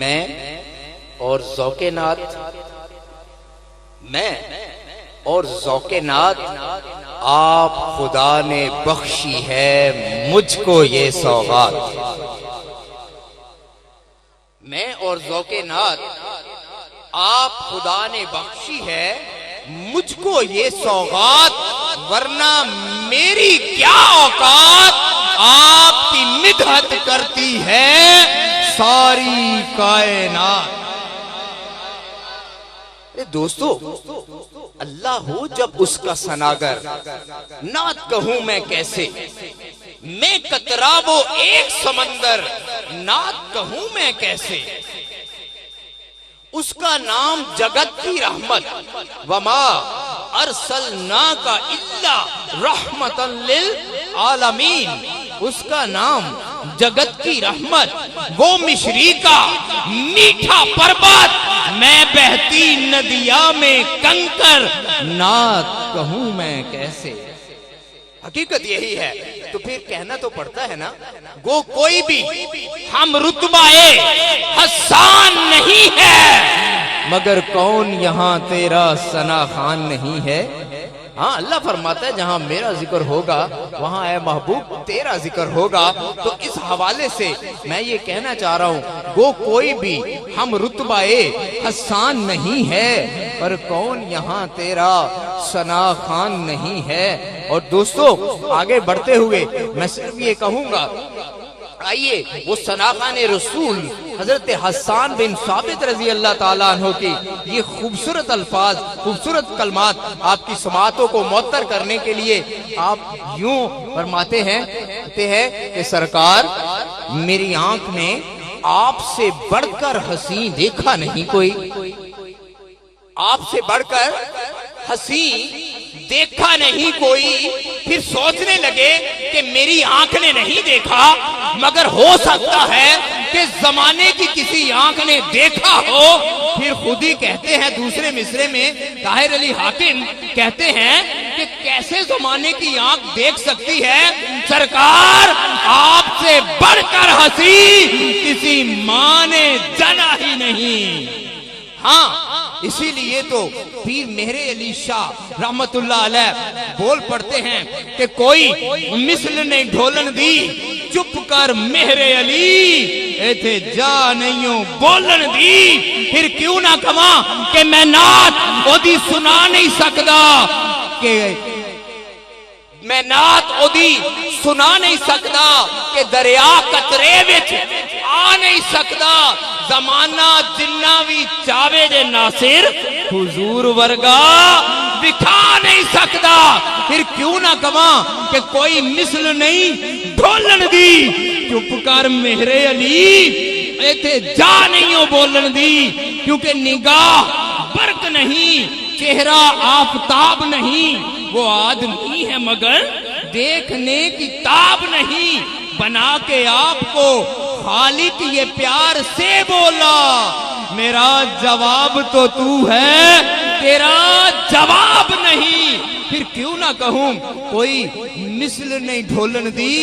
میں اور ذوق نات آپ خدا نے بخشی ہے مجھ کو یہ سوغات. میں اور ذوق نات آپ خدا نے بخشی ہے مجھ کو یہ سوغات، ورنہ میری کیا اوقات، آپ کی مدحت کرتی ہے ساری کائنات. دوستو، اللہ ہو جب اس کا ثناگر، نعت کہوں میں کیسے، میں قطرہ وہ ایک سمندر، نعت کہوں میں کیسے. اس کا نام جگت کی رحمت، وما ارسلناک الا رحمتا للعالمین. اس کا نام جگت کی رحمت، وہ مشری کا میٹھا پربت، میں بہتی ندیاں میں کنکر، نعت کہوں میں کیسے. حقیقت یہی ہے، تو پھر کہنا تو پڑتا ہے نا، گو کوئی بھی ہم رتبہ حسان نہیں ہے، مگر کون یہاں تیرا ثنا خوان نہیں ہے. ہاں، اللہ فرماتا ہے جہاں میرا ذکر ہوگا وہاں اے محبوب تیرا ذکر ہوگا. تو اس حوالے سے میں یہ کہنا چاہ رہا ہوں، گو کوئی بھی ہم رتبہ حسان نہیں ہے، پر کون یہاں تیرا ثنا خوان نہیں ہے. اور دوستو، آگے بڑھتے ہوئے میں صرف یہ کہوں گا، آئیے وہ ثناخوان رسول حضرت حسان بن ثابت رضی اللہ تعالیٰ عنہ کی یہ خوبصورت الفاظ، خوبصورت کلمات آپ کی سماعتوں کو معطر کرنے کے لیے آپ یوں فرماتے ہیں کہ سرکار، میری آنکھ نے آپ سے بڑھ کر حسین دیکھا نہیں کوئی، آپ سے بڑھ کر حسین دیکھا نہیں کوئی. پھر سوچنے لگے کہ میری آنکھ نے نہیں دیکھا، مگر ہو سکتا ہے کہ زمانے کی کسی آنکھ نے دیکھا ہو. پھر خود ہی کہتے ہیں دوسرے مصرے میں، طاہر علی حاکم کہتے ہیں کہ کیسے زمانے کی آنکھ دیکھ سکتی ہے، سرکار آپ سے بڑھ کر ہنسی کسی ماں نے جنا ہی نہیں. ہاں، اسی لیے تو پیر مہر علی شاہ رحمت اللہ علیہ بول پڑتے ہیں کہ کوئی مثل نہیں ڈھولن دی، چپ کر مہر علی ایتھے جا نہیں بولن دی. پھر کیوں نہ کہاں کہ میں نعت اودی سنا نہیں سکدا، کہ میں نعت اودی سنا نہیں سکدا، کہ دریا قطرے وچ آ نہیں سکدا. زمانہ جنہ بھی چاوے دے ناصر حضور ورگا دکھا نہیں سکدا. پھر کیوں نہ کہاں کہ کوئی مثل نہیں ڈھولن دی، چپ کر مہر علی ایتھے جا نہیں بولن دی. کیونکہ نگاہ برق نہیں، چہرہ آفتاب نہیں، وہ آدمی ہے مگر دیکھنے کی تاب نہیں. بنا کے آپ کو خالق یہ پیار سے بولا، میرا جواب تو تو ہے، تیرا جواب نہیں. پھر کیوں نہ کہوں کوئی مثل نہیں ڈھولن دی،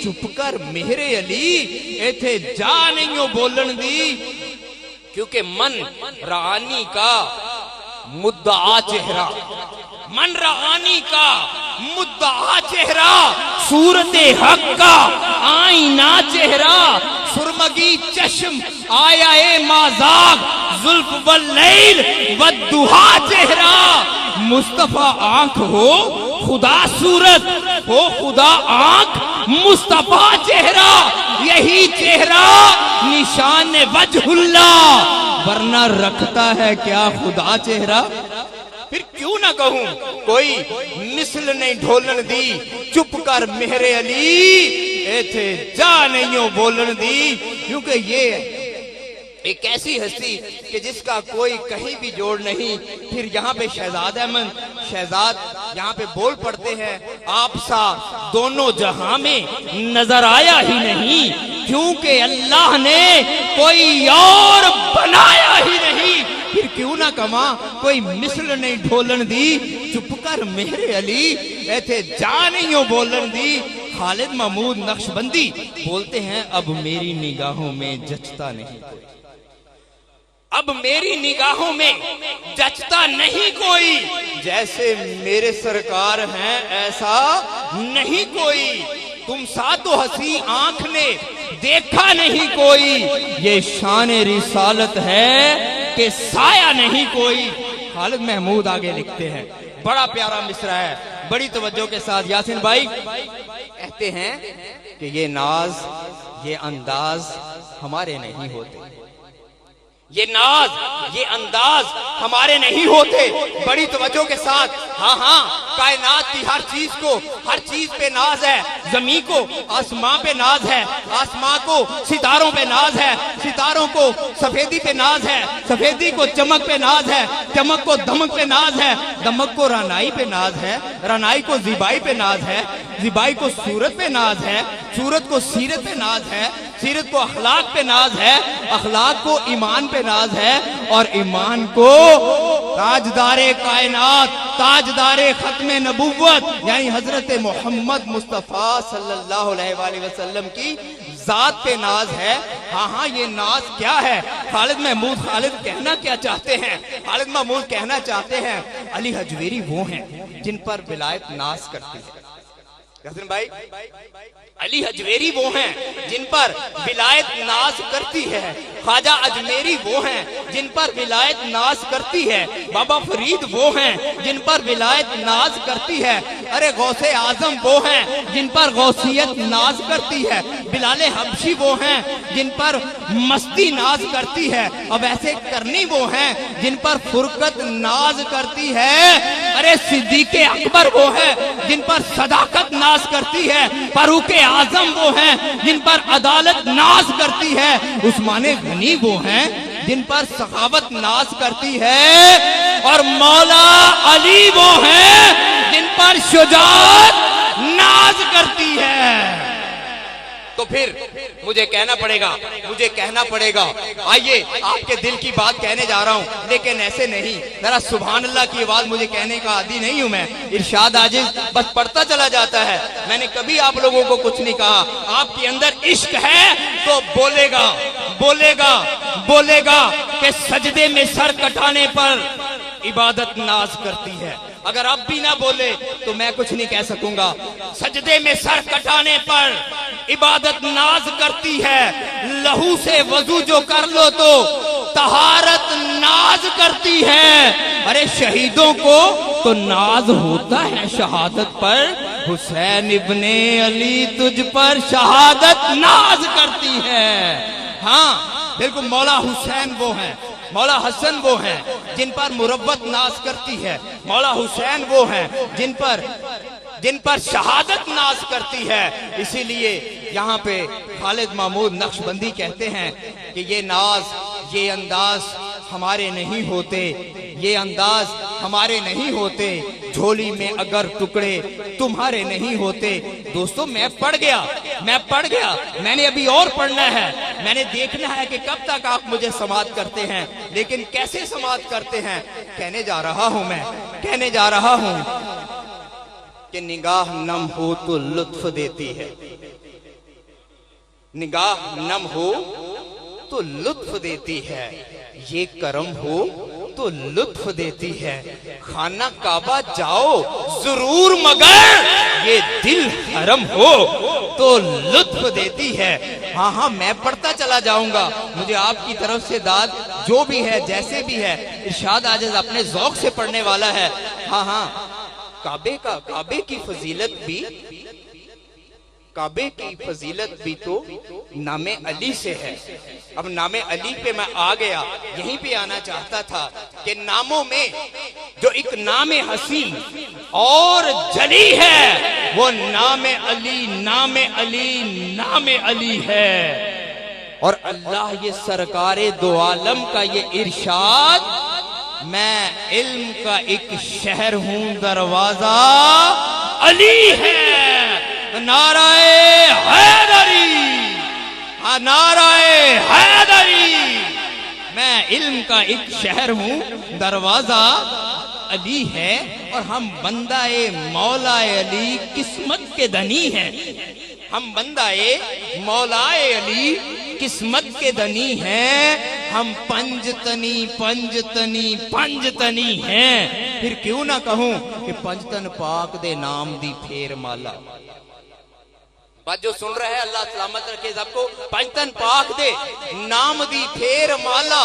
چپ کر مہر علی ایتھے جا نہیں بولن دی. کیونکہ من رعانی کا مدعا چہرہ، من رعانی کا مدعا چہرہ، صورت حق کا آئینہ چہرہ، سرمگی چشم آیا اے مازاغ، زلف واللیل والدہا چہرہ. مصطفیٰ آنکھ ہو خدا صورت، ہو خدا آنکھ مصطفیٰ چہرہ. یہی چہرہ نشان وجہ اللہ، ورنہ رکھتا ہے کیا خدا چہرہ. پھر کیوں نہ کہوں کوئی مثل نہیں ڈھولن دی، چپ کر مہر علی ایتھے جا نہیں بولن دی. کیونکہ یہ ایک ایسی ہستی کہ جس کا کوئی کہیں بھی جوڑ نہیں. پھر یہاں پہ شہزاد احمد شہزاد یہاں پہ بول پڑتے ہیں، آپ سا دونوں جہاں میں نظر آیا ہی نہیں، کیونکہ اللہ نے کوئی اور بنایا ہی نہیں. پھر کیوں نہ کہاں کوئی مثل نہیں ڈھولن دی، چپ کر مہر علی ایتھے جا نہیں بولن دی. خالد محمود نقشبندی بولتے ہیں، اب میری نگاہوں میں جچتا نہیں کوئی. اب میری نگاہوں میں جچتا نہیں کوئی، جیسے میرے سرکار ہیں ایسا نہیں کوئی، تم سا تو ہنسی آنکھ نے دیکھا نہیں کوئی، یہ شان رسالت ہے کہ سایہ نہیں کوئی۔ خالد محمود آگے لکھتے ہیں، بڑا پیارا مصرع ہے، بڑی توجہ کے ساتھ یاسین بھائی کہتے ہیں کہ یہ ناز یہ انداز ہمارے نہیں ہوتے، یہ ناز یہ انداز ہمارے نہیں ہوتے۔ بڑی توجہ کے ساتھ، ہاں ہاں کائنات کی ہر چیز پہ ناز ہے، زمین کو آسمان پہ ناز ہے، آسمان کو ستاروں پہ ناز ہے، ستاروں کو سفیدی پہ ناز ہے، سفیدی کو چمک پہ ناز ہے، چمک کو دمک پہ ناز ہے، دمک کو رانائی پہ ناز ہے، رانائی کو زیبائی پہ ناز ہے، زیبائی کو صورت پہ ناز ہے، صورت کو سیرت پہ ناز ہے، سیرت کو اخلاق پہ ناز ہے، اخلاق کو ایمان پہ ناز ہے، اور ایمان کو تاجدار کائنات، تاجدار ختم نبوت یعنی حضرت محمد مصطفیٰ صلی اللہ علیہ وآلہ وسلم کی ذات پہ ناز ہے۔ ہاں ہاں یہ ناز کیا ہے؟ خالد محمود کہنا کیا چاہتے ہیں؟ خالد محمود کہنا چاہتے ہیں علی حجویری وہ ہیں جن پر ولایت ناز کرتی ہے۔ حسن بھائی علی حجویری وہ ہیں جن پر ولایت ناز کرتی ہے، خواجہ اجمیری وہ ہیں جن پر ولایت ناز کرتی ہے، بابا فرید وہ ہیں جن پر ولایت ناز کرتی ہے، ارے غوث اعظم وہ ہیں جن پر غوثیت ناز کرتی ہے، بلال حبشی وہ ہیں جن پر مستی ناز کرتی ہے، اب ایسے کرنی وہ ہیں جن پر فرقت ناز کرتی ہے، ارے صدیق اکبر وہ ہیں جن پر صداقت ناز کرتی ہے، فاروق اعظم وہ ہیں جن پر عدالت ناز کرتی ہے، عثمان غنی وہ ہیں جن پر سخاوت ناز کرتی ہے، اور مولا علی وہ ہیں جن پر شجاعت ناز کرتی ہے۔ تو پھر مجھے کہنا پڑے گا آئیے آپ کے دل کی بات کہنے جا رہا ہوں، لیکن ایسے نہیں، ذرا سبحان اللہ کی آواز مجھے کہنے کا عادی نہیں ہوں میں، ارشاد عاجز بس پڑھتا چلا جاتا ہے، میں نے کبھی آپ لوگوں کو کچھ نہیں کہا، آپ کے اندر عشق ہے تو بولے گا کہ سجدے میں سر کٹانے پر عبادت ناز کرتی ہے، اگر اب بھی نہ بولے تو میں کچھ نہیں کہہ سکوں گا، سجدے میں سر کٹانے پر عبادت ناز کرتی ہے، لہو سے وضو جو کر لو تو طہارت ناز کرتی ہے، ارے شہیدوں کو تو ناز ہوتا ہے شہادت پر، حسین ابن علی تجھ پر شہادت ناز کرتی ہے۔ ہاں بالکل مولا حسین وہ ہیں، مولا حسن وہ ہیں جن پر مروت ناز کرتی ہے، مولا حسین وہ ہیں جن پر شہادت ناز کرتی ہے، اسی لیے یہاں پہ خالد محمود نقشبندی کہتے ہیں کہ یہ ناز یہ انداز ہمارے نہیں ہوتے، یہ انداز ہمارے نہیں ہوتے، جھولی میں اگر ٹکڑے تمہارے نہیں ہوتے۔ دوستو میں پڑھ گیا، میں نے ابھی اور پڑھنا ہے، میں نے دیکھنا ہے کہ کب تک آپ مجھے سماعت کرتے ہیں، لیکن کیسے سماعت کرتے ہیں کہنے جا رہا ہوں کہ نگاہ نم ہو تو لطف دیتی ہے، نگاہ نم ہو تو لطف دیتی ہے، یہ کرم ہو تو لطف دیتی ہے، خانہ کعبہ جاؤ ضرور مگر یہ دل حرم ہو تو لطف دیتی ہے۔ ہاں ہاں میں پڑھتا چلا جاؤں گا، مجھے آپ کی طرف سے داد جو بھی ہے جیسے بھی ہے، ارشاد عاجز اپنے ذوق سے پڑھنے والا ہے۔ ہاں ہاں کعبے کی فضیلت بھی تو نام علی سے ہے۔ اب نام علی پہ میں آ گیا، یہیں پہ آنا چاہتا تھا کہ ناموں میں جو ایک نام حسین اور جلی ہے وہ نام علی ہے، اور اللہ یہ سرکار دو عالم کا یہ ارشاد، میں علم کا ایک شہر ہوں دروازہ علی ہے، نعرہ حیدری، نعرہ حیدری، میں علم کا ایک شہر ہوں دروازہ علی ہے، اور ہم بندہ مولا علی قسمت کے دنی ہیں، ہم بندہ مولا علی قسمت کے دنی ہیں، ہم پنجتنی پنجتنی پنجتنی ہیں، پھر کیوں نہ کہوں کہ پنجتن پاک دے نام دی پھیر مالا۔ بات جو سن رہے ہیں اللہ سلامت رکھے سب کو، پنجتن پاک دے نام دی پھیر مالا،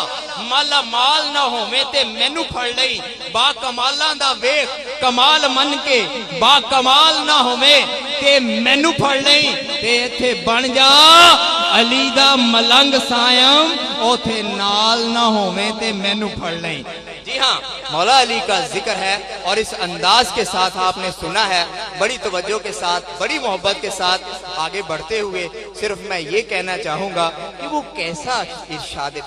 مالا مال نہ ہو میں تے مینو پھڑ لئی، با کمالاں دا ویکھ کمال من کے، با کمال نہ ہو میں تے مینو پھڑ لئی، تے ایتھے بن جا علی دا ملنگ سائم، اوتھے نال نہ ہو میں تے مینو پھڑ لئی۔ جی ہاں، مولا علی کا ذکر ہے اور اس انداز کے ساتھ آپ نے سنا ہے، بڑی توجہ کے ساتھ، بڑی محبت کے ساتھ آگے بڑھتے ہوئے صرف میں یہ کہنا چاہوں گا کہ وہ کیسا ارشاد